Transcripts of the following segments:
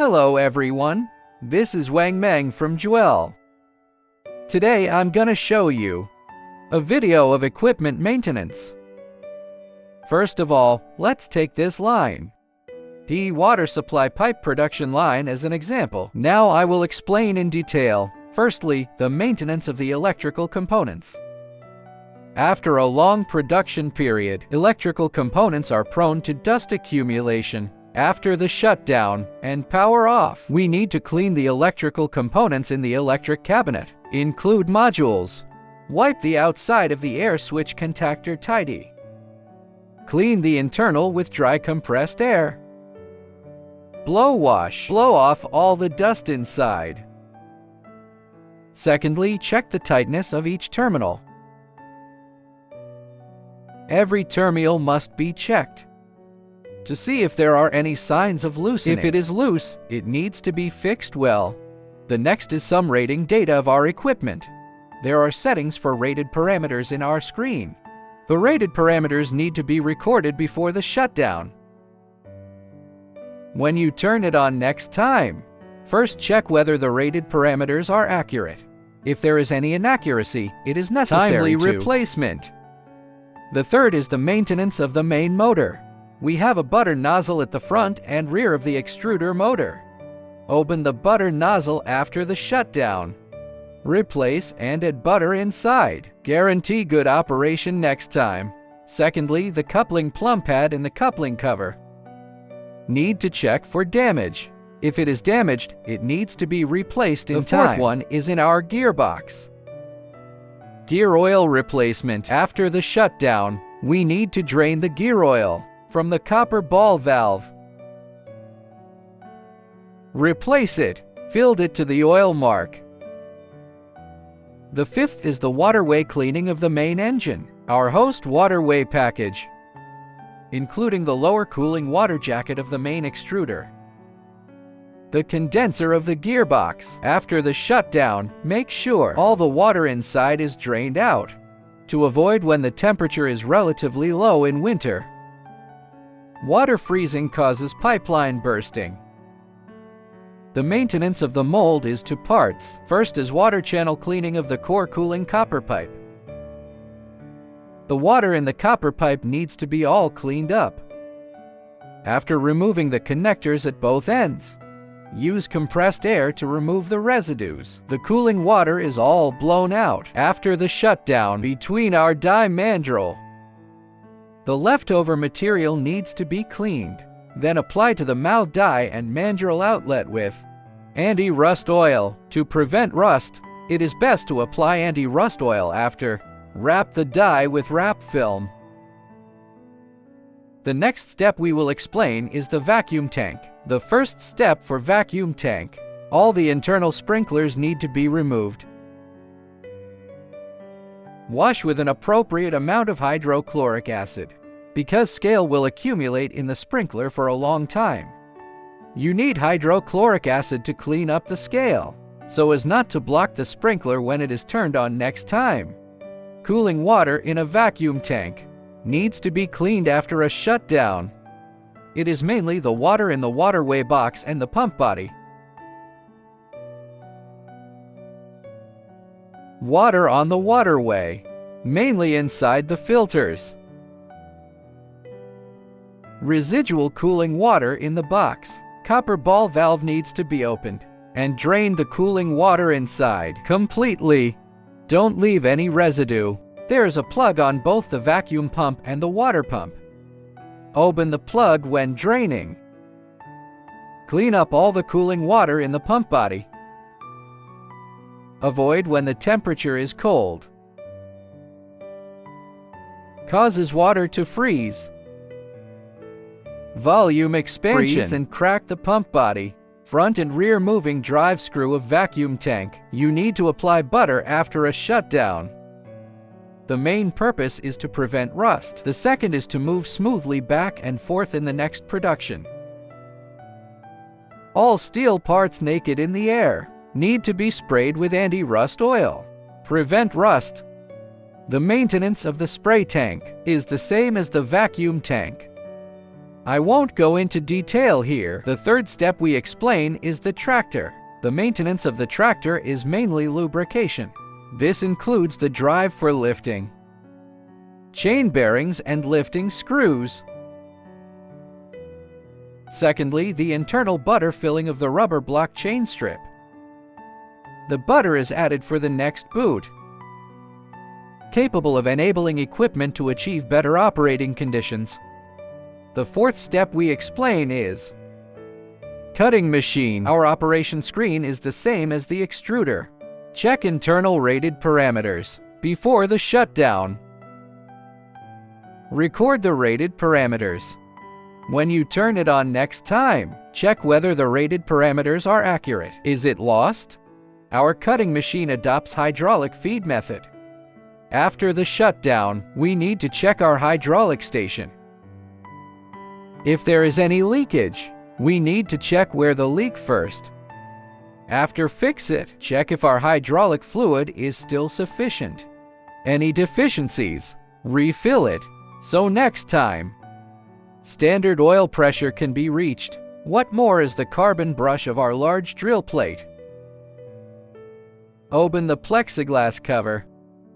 Hello everyone, this is Wang Meng from Jwell. Today I'm gonna show you a video of equipment maintenance. First of all, let's take this line, PE water supply pipe production line, as an example. Now I will explain in detail. Firstly, the maintenance of the electrical components. After a long production period, electrical components are prone to dust accumulation. After the shutdown and power off, we need to clean the electrical components in the electric cabinet. Include modules. Wipe the outside of the air switch contactor tidy. Clean the internal with dry compressed air. Blow wash. Blow off all the dust inside. Secondly, check the tightness of each terminal. Every terminal must be checked to see if there are any signs of loosening. If it is loose, it needs to be fixed well. The next is some rating data of our equipment. There are settings for rated parameters in our screen. The rated parameters need to be recorded before the shutdown. When you turn it on next time, first check whether the rated parameters are accurate. If there is any inaccuracy, it is necessary timely replacement. The third is the maintenance of the main motor. We have a butter nozzle at the front and rear of the extruder motor. Open the butter nozzle after the shutdown. Replace and add butter inside. Guarantee good operation next time. Secondly, the coupling plumb pad and the coupling cover need to check for damage. If it is damaged, it needs to be replaced in time. The fourth one is in our gearbox. Gear oil replacement. After the shutdown, we need to drain the gear oil from the copper ball valve. Replace it. Filled it to the oil mark. The fifth is the waterway cleaning of the main engine. Our host waterway package, including the lower cooling water jacket of the main extruder, the condenser of the gearbox. After the shutdown, make sure all the water inside is drained out to avoid when the temperature is relatively low in winter. Water freezing causes pipeline bursting. The maintenance of the mold is two parts. First is water channel cleaning of the core cooling copper pipe. The water in the copper pipe needs to be all cleaned up. After removing the connectors at both ends, use compressed air to remove the residues. The cooling water is all blown out. After the shutdown, between our die mandrel, the leftover material needs to be cleaned. Then apply to the mouth die and mandrel outlet with anti-rust oil. To prevent rust, it is best to apply anti-rust oil after. Wrap the die with wrap film. The next step we will explain is the vacuum tank. The first step for vacuum tank, all the internal sprinklers need to be removed. Wash with an appropriate amount of hydrochloric acid, because scale will accumulate in the sprinkler for a long time. You need hydrochloric acid to clean up the scale, so as not to block the sprinkler when it is turned on next time. Cooling water in a vacuum tank needs to be cleaned after a shutdown. It is mainly the water in the waterway box and the pump body. Water on the waterway, mainly inside the filters. Residual cooling water in the box. Copper ball valve needs to be opened and drain the cooling water inside completely. Don't leave any residue. There is a plug on both the vacuum pump and the water pump. Open the plug when draining. Clean up all the cooling water in the pump body. Avoid when the temperature is cold. Causes water to freeze. Volume expansion. Freeze and crack the pump body. Front and rear moving drive screw of vacuum tank. You need to apply butter after a shutdown. The main purpose is to prevent rust. The second is to move smoothly back and forth in the next production. All steel parts naked in the air need to be sprayed with anti-rust oil. Prevent rust. The maintenance of the spray tank is the same as the vacuum tank. I won't go into detail here. The third step we explain is the tractor. The maintenance of the tractor is mainly lubrication. This includes the drive for lifting, chain bearings and lifting screws. Secondly, the internal butter filling of the rubber block chain strip. The butter is added for the next boot, capable of enabling equipment to achieve better operating conditions. The fourth step we explain is cutting machine. Our operation screen is the same as the extruder. Check internal rated parameters before the shutdown. Record the rated parameters. When you turn it on next time, check whether the rated parameters are accurate. Is it lost? Our cutting machine adopts hydraulic feed method. After the shutdown, we need to check our hydraulic station. If there is any leakage, we need to check where the leak first. After fix it, check if our hydraulic fluid is still sufficient. Any deficiencies, refill it, so next time, standard oil pressure can be reached. What more is the carbon brush of our large drill plate? Open the plexiglass cover.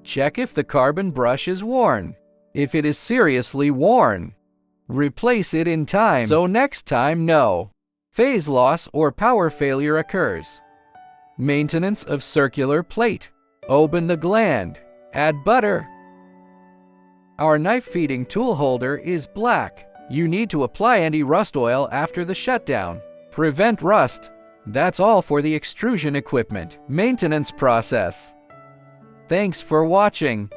Check if the carbon brush is worn. If it is seriously worn, replace it in time, so next time no phase loss or power failure occurs. Maintenance of circular plate. Open the gland. Add butter. Our knife feeding tool holder is black. You need to apply anti-rust oil after the shutdown. Prevent rust. That's all for the extrusion equipment maintenance process. Thanks for watching.